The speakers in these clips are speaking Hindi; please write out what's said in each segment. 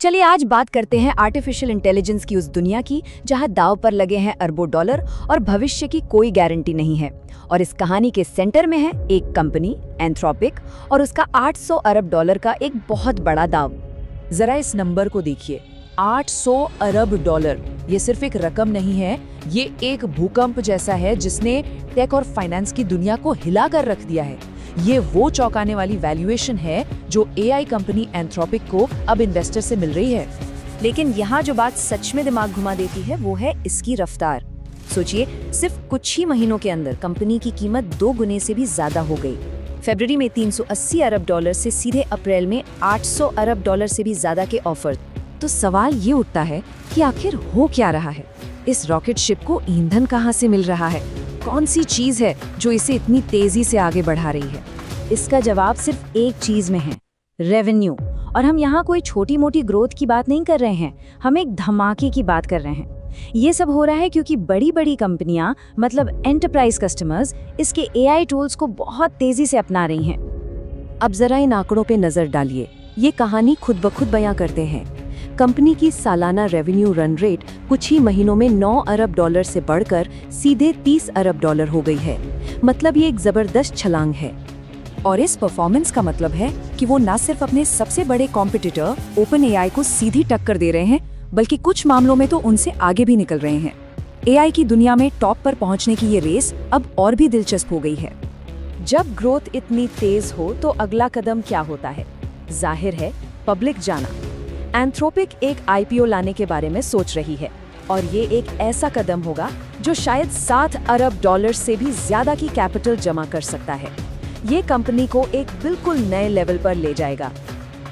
चलिए आज बात करते हैं आर्टिफिशियल इंटेलिजेंस की उस दुनिया की जहां दांव पर लगे हैं अरबों डॉलर और भविष्य की कोई गारंटी नहीं है। और इस कहानी के सेंटर में है एक कंपनी एंथ्रोपिक और उसका 800 अरब डॉलर का एक बहुत बड़ा दांव। जरा इस नंबर को देखिए, 800 अरब डॉलर। ये सिर्फ एक रकम नहीं है, ये एक भूकंप जैसा है जिसने टेक और फाइनेंस की दुनिया को हिला कर रख दिया है। ये वो चौंकाने वाली वैल्यूएशन है जो एआई कंपनी एंथ्रोपिक को अब इन्वेस्टर से मिल रही है। लेकिन यहाँ जो बात सच में दिमाग घुमा देती है वो है इसकी रफ्तार। सोचिए, सिर्फ कुछ ही महीनों के अंदर कंपनी की कीमत 2 गुने से भी ज्यादा हो गई। फरवरी में 380 अरब डॉलर से सीधे अप्रैल में 800 अरब डॉलर से भी ज्यादा के ऑफर। तो सवाल ये उठता है कि आखिर हो क्या रहा है? इस रॉकेट शिप को ईंधन कहाँ से मिल रहा है? कौन सी चीज है जो इसे इतनी तेजी से आगे बढ़ा रही है? इसका जवाब सिर्फ एक चीज में है, रेवेन्यू। और हम यहाँ कोई छोटी मोटी ग्रोथ की बात नहीं कर रहे हैं, हम एक धमाके की बात कर रहे हैं। ये सब हो रहा है क्योंकि बड़ी बड़ी कंपनियां, मतलब एंटरप्राइज कस्टमर्स, इसके एआई टूल्स को बहुत तेजी से अपना रही हैं। अब जरा इन आंकड़ों पे नजर डालिए। ये कहानी खुद ब खुद बयां करते हैं। कंपनी की सालाना रेवेन्यू रन रेट कुछ ही महीनों में 9 अरब डॉलर से बढ़कर सीधे 30 अरब डॉलर हो गई है। मतलब ये एक जबरदस्त छलांग है। और इस परफॉर्मेंस का मतलब है कि वो न सिर्फ अपने सबसे बड़े कॉम्पिटिटर ओपन एआई को सीधी टक्कर दे रहे हैं, बल्कि कुछ मामलों में तो उनसे आगे भी निकल रहे हैं। एआई की दुनिया में टॉप पर पहुंचने की ये रेस अब और भी दिलचस्प हो गई है। जब ग्रोथ इतनी तेज हो तो अगला कदम क्या होता है? जाहिर है, पब्लिक जाना। एंथ्रोपिक एक आईपीओ लाने के बारे में सोच रही है और ये एक ऐसा कदम होगा जो शायद 7 अरब डॉलर से भी ज्यादा की कैपिटल जमा कर सकता है। ये कंपनी को एक बिल्कुल नए लेवल पर ले जाएगा।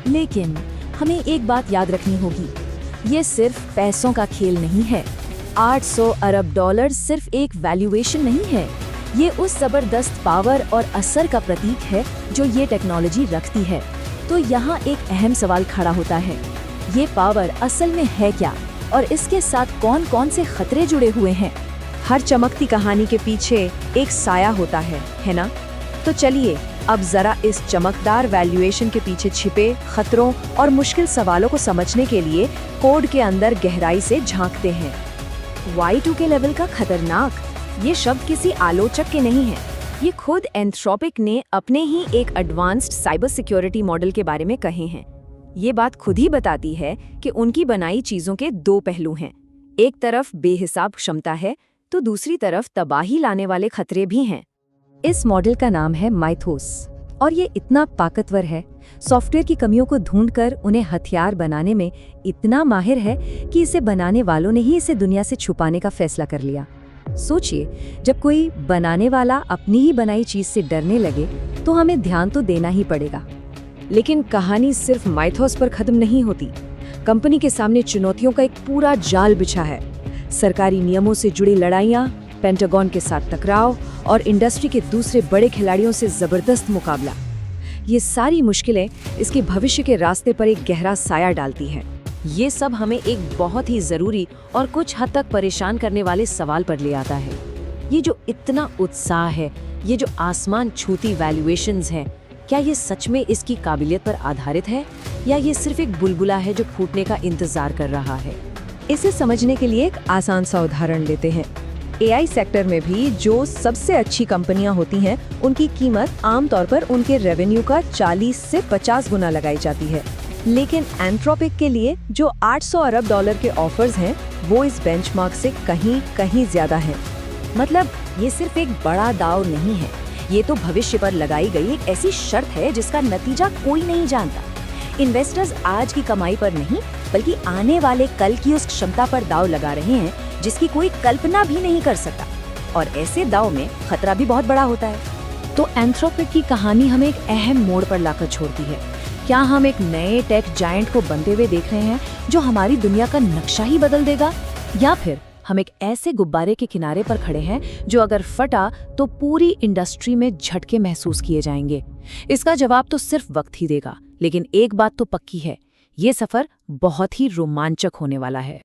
लेकिन हमें एक बात याद रखनी होगी, ये सिर्फ पैसों का खेल नहीं है। 800 अरब डॉलर सिर्फ एक वैल्यूएशन नहीं है, ये उस जबरदस्त पावर और असर का प्रतीक है जो ये टेक्नोलॉजी रखती है। तो यहाँ एक अहम सवाल खड़ा होता है, ये पावर असल में है क्या और इसके साथ कौन कौन से खतरे जुड़े हुए हैं? हर चमकती कहानी के पीछे एक साया होता है ना? तो चलिए अब जरा इस चमकदार वैल्यूएशन के पीछे छिपे खतरों और मुश्किल सवालों को समझने के लिए कोड के अंदर गहराई से झांकते हैं। Y2K लेवल का खतरनाक, ये शब्द किसी आलोचक के नहीं है, ये खुद एंथ्रोपिक ने अपने ही एक एडवांस्ड साइबर सिक्योरिटी मॉडल के बारे में कहे हैं। ये बात खुद ही बताती है कि उनकी बनाई चीजों के 2 पहलू हैं। एक तरफ बेहिसाब क्षमता है तो दूसरी तरफ तबाही लाने वाले खतरे भी हैं। इस मॉडल का नाम है माइथोस और ये इतना ताकतवर है, सॉफ्टवेयर की कमियों को ढूंढकर उन्हें हथियार बनाने में इतना माहिर है कि इसे बनाने वालों ने ही इसे दुनिया से छुपाने का फैसला कर लिया। सोचिए, जब कोई बनाने वाला अपनी ही बनाई चीज से डरने लगे तो हमें ध्यान तो देना ही पड़ेगा। लेकिन कहानी सिर्फ माइथोस पर खत्म नहीं होती। कंपनी के सामने चुनौतियों का एक पूरा जाल बिछा है। सरकारी नियमों से जुड़ी लड़ाइयाँ, पेंटागन के साथ टकराव और इंडस्ट्री के दूसरे बड़े खिलाड़ियों से जबरदस्त मुकाबला। ये सारी मुश्किलें इसके भविष्य के रास्ते पर एक गहरा साया डालती हैं। ये सब हमें एक बहुत ही जरूरी और कुछ हद तक परेशान करने वाले सवाल पर ले आता है। ये जो इतना उत्साह है, ये जो आसमान छूती वैल्यूएशंस हैं, क्या ये सच में इसकी काबिलियत पर आधारित है या ये सिर्फ एक बुलबुला है जो फूटने का इंतजार कर रहा है? इसे समझने के लिए एक आसान सा उदाहरण लेते हैं। एआई सेक्टर में भी जो सबसे अच्छी कंपनियां होती हैं, उनकी कीमत आमतौर पर उनके रेवेन्यू का 40 से 50 गुना लगाई जाती है। लेकिन एंथ्रोपिक के लिए जो 800 अरब डॉलर के ऑफर्स हैं, वो इस बेंचमार्क से कहीं ज्यादा हैं। मतलब ये सिर्फ एक बड़ा दांव नहीं है, ये तो भविष्य पर लगाई गई एक ऐसी शर्त है जिसका नतीजा कोई नहीं जानता। इन्वेस्टर्स आज की कमाई पर नहीं, बल्कि आने वाले कल की उस क्षमता पर दांव लगा रहे हैं जिसकी कोई कल्पना भी नहीं कर सकता। और ऐसे दांव में खतरा भी बहुत बड़ा होता है। तो एंथ्रोपिक की कहानी हमें एक अहम मोड़ पर लाकर छोड़ती है। क्या हम एक नए टेक जायंट को बनते हुए देख रहे हैं जो हमारी दुनिया का नक्शा ही बदल देगा, या फिर हम एक ऐसे गुब्बारे के किनारे पर खड़े हैं जो अगर फटा तो पूरी इंडस्ट्री में झटके महसूस किए जाएंगे? इसका जवाब तो सिर्फ वक्त ही देगा। लेकिन एक बात तो पक्की है, ये सफर बहुत ही रोमांचक होने वाला है।